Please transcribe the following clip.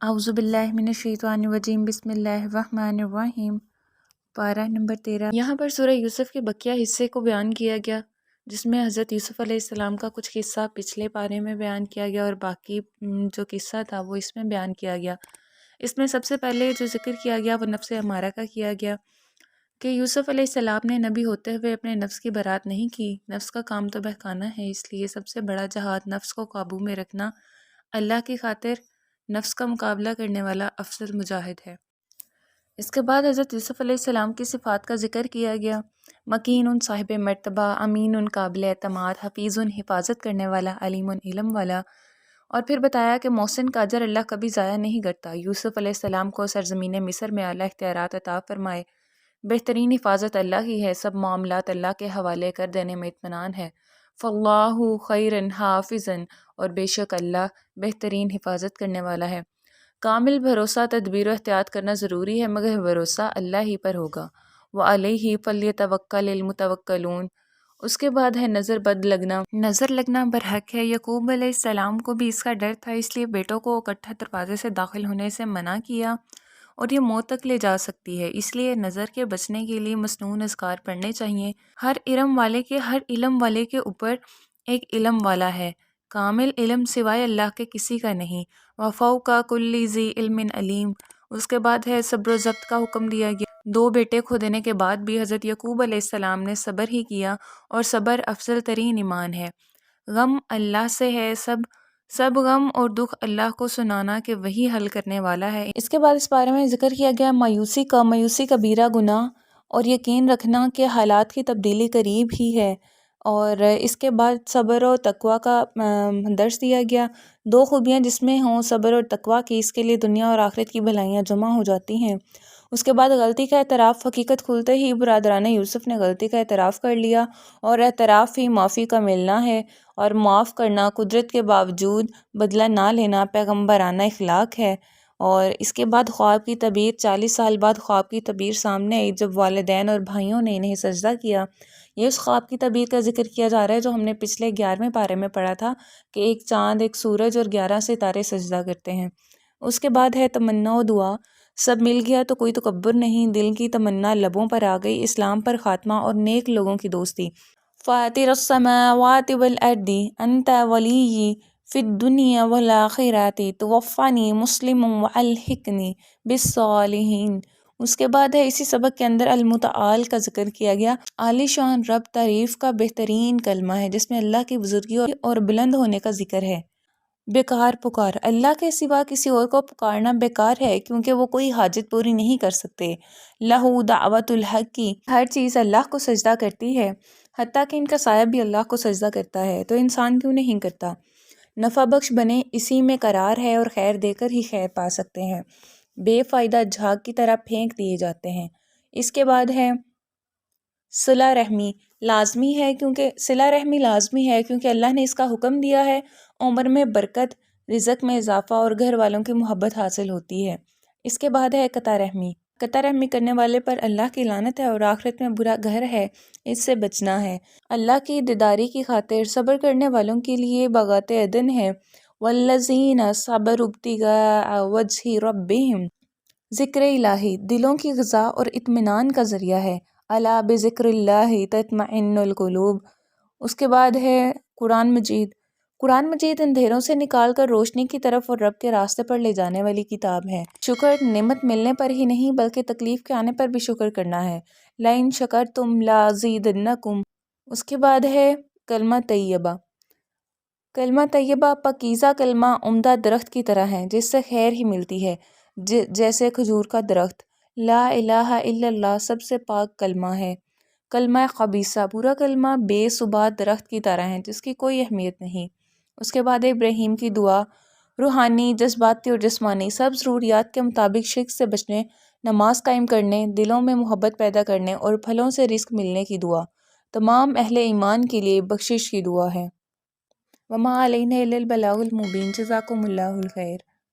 اعوذ باللہ من الشیطان الرجیم بسم اللہ الرحمن الرحیم۔ پارہ نمبر 13۔ یہاں پر سورہ یوسف کے بقیہ حصے کو بیان کیا گیا، جس میں حضرت یوسف علیہ السلام کا کچھ قصہ پچھلے پارے میں بیان کیا گیا اور باقی جو قصہ تھا وہ اس میں بیان کیا گیا۔ اس میں سب سے پہلے جو ذکر کیا گیا وہ نفس امارہ کا کیا گیا کہ یوسف علیہ السلام نے نبی ہوتے ہوئے اپنے نفس کی برات نہیں کی۔ نفس کا کام تو بہکانا ہے، اس لیے سب سے بڑا جہاد نفس کو قابو میں رکھنا اللہ کی خاطر نفس کا مقابلہ کرنے والا افضل مجاہد ہے۔ اس کے بعد حضرت یوسف علیہ السلام کی صفات کا ذکر کیا گیا، مکین صاحب مرتبہ، امین قابل اعتماد، حفیظ حفاظت کرنے والا، علیم علم والا، اور پھر بتایا کہ محسن کا اجر اللہ کبھی ضائع نہیں کرتا۔ یوسف علیہ السلام کو سرزمین مصر میں اعلیٰ اختیارات عطا فرمائے، بہترین حفاظت اللہ کی ہے، سب معاملات اللہ کے حوالے کر دینے میں اطمینان ہے۔ فاللہ خیر حافظ، اور بے شک اللہ بہترین حفاظت کرنے والا ہے۔ کامل بھروسہ، تدبیر و احتیاط کرنا ضروری ہے مگر بھروسہ اللہ ہی پر ہوگا۔ وعلیہ فلیتوکل المتوکلون۔ اس کے بعد ہے نظر بد لگنا۔ نظر لگنا برحق ہے، یعقوب علیہ السلام کو بھی اس کا ڈر تھا، اس لیے بیٹوں کو اکٹھا دروازے سے داخل ہونے سے منع کیا اور یہ موت تک لے جا سکتی ہے، اس لیے نظر کے بچنے کے لیے مسنون اذکار پڑھنے چاہیے۔ ہر علم والے کے اوپر ایک علم والا ہے، کامل علم سوائے اللہ کے کسی کا نہیں۔ وفوق کل ذی علم علیم۔ اس کے بعد ہے صبر و ضبط کا حکم دیا گیا۔ 2 بیٹے کھو دینے کے بعد بھی حضرت یعقوب علیہ السلام نے صبر ہی کیا، اور صبر افضل ترین ایمان ہے۔ غم اللہ سے ہے، سب غم اور دکھ اللہ کو سنانا کہ وہی حل کرنے والا ہے۔ اس کے بعد اس بارے میں ذکر کیا گیا مایوسی کبیرہ گناہ، اور یقین رکھنا کہ حالات کی تبدیلی قریب ہی ہے، اور اس کے بعد صبر و تقوی کا درس دیا گیا۔ 2 خوبیاں جس میں ہوں صبر اور تقوی کی، اس کے لیے دنیا اور آخرت کی بھلائیاں جمع ہو جاتی ہیں۔ اس کے بعد غلطی کا اعتراف، حقیقت کھلتے ہی برادران یوسف نے غلطی کا اعتراف کر لیا، اور اعتراف ہی معافی کا ملنا ہے، اور معاف کرنا قدرت کے باوجود بدلہ نہ لینا پیغمبرانہ اخلاق ہے۔ اور اس کے بعد خواب کی تعبیر، 40 سال بعد خواب کی تعبیر سامنے آئی جب والدین اور بھائیوں نے انہیں سجدہ کیا۔ یہ اس خواب کی تعبیر کا ذکر کیا جا رہا ہے جو ہم نے پچھلے 11ویں پارے میں پڑھا تھا کہ ایک چاند، ایک سورج اور 11 ستارے سجدہ کرتے ہیں۔ اس کے بعد ہے تمنا و دعا۔ سب مل گیا تو کوئی تکبر نہیں، دل کی تمنا لبوں پر آ گئی، اسلام پر خاتمہ اور نیک لوگوں کی دوستی۔ فاطر السماوات والارض انت ولی فی الدنیا والآخرۃ توفنی مسلما والحقنی بالصالحین۔ اس کے بعد ہے اسی سبق کے اندر المتعال کا ذکر کیا گیا۔ عالی شان رب تعریف کا بہترین کلمہ ہے جس میں اللہ کی بزرگی اور بلند ہونے کا ذکر ہے۔ بیکار پکار، اللہ کے سوا کسی اور کو پکارنا بیکار ہے کیونکہ وہ کوئی حاجت پوری نہیں کر سکتے۔ لہو دعوت الحق کی، ہر چیز اللہ کو سجدہ کرتی ہے، حتیٰ کہ ان کا سایہ بھی اللہ کو سجدہ کرتا ہے، تو انسان کیوں نہیں کرتا؟ نفع بخش بنے اسی میں قرار ہے، اور خیر دے کر ہی خیر پا سکتے ہیں، بے فائدہ جھاگ کی طرح پھینک دیے جاتے ہیں۔ اس کے بعد ہے صلہ رحمی لازمی ہے کیونکہ اللہ نے اس کا حکم دیا ہے، عمر میں برکت، رزق میں اضافہ اور گھر والوں کی محبت حاصل ہوتی ہے۔ اس کے بعد ہے قطع رحمی کرنے والے پر اللہ کی لعنت ہے اور آخرت میں برا گھر ہے، اس سے بچنا ہے۔ اللہ کی دیداری کی خاطر صبر کرنے والوں کے لیے باغات عدن ہے۔ والذین صبروا ابتغاء وجہ ربہم، ذکر الہی دلوں کی غذا اور اطمینان کا ذریعہ ہے۔ الا بذکر اللہ تطمئن القلوب۔ اس کے بعد ہے قرآن مجید اندھیروں سے نکال کر روشنی کی طرف اور رب کے راستے پر لے جانے والی کتاب ہے۔ شکر نعمت ملنے پر ہی نہیں بلکہ تکلیف کے آنے پر بھی شکر کرنا ہے۔ لئن شکرتم لازیدنکم۔ اس کے بعد ہے کلمہ طیبہ پاکیزہ کلمہ عمدہ درخت کی طرح ہے جس سے خیر ہی ملتی ہے، جیسے کھجور کا درخت۔ لا الہ الا اللہ سب سے پاک کلمہ ہے۔ کلمہ خبیثہ برا کلمہ بے ثبات درخت کی طرح ہے جس کی کوئی اہمیت نہیں۔ اس کے بعد ابراہیم کی دعا، روحانی، جذباتی اور جسمانی سب ضروریات کے مطابق شرک سے بچنے، نماز قائم کرنے، دلوں میں محبت پیدا کرنے اور پھلوں سے رزق ملنے کی دعا، تمام اہل ایمان کے لیے بخشش کی دعا ہے۔ وما علینا الا البلاغ المبین۔ جزاکم اللہ الخیر۔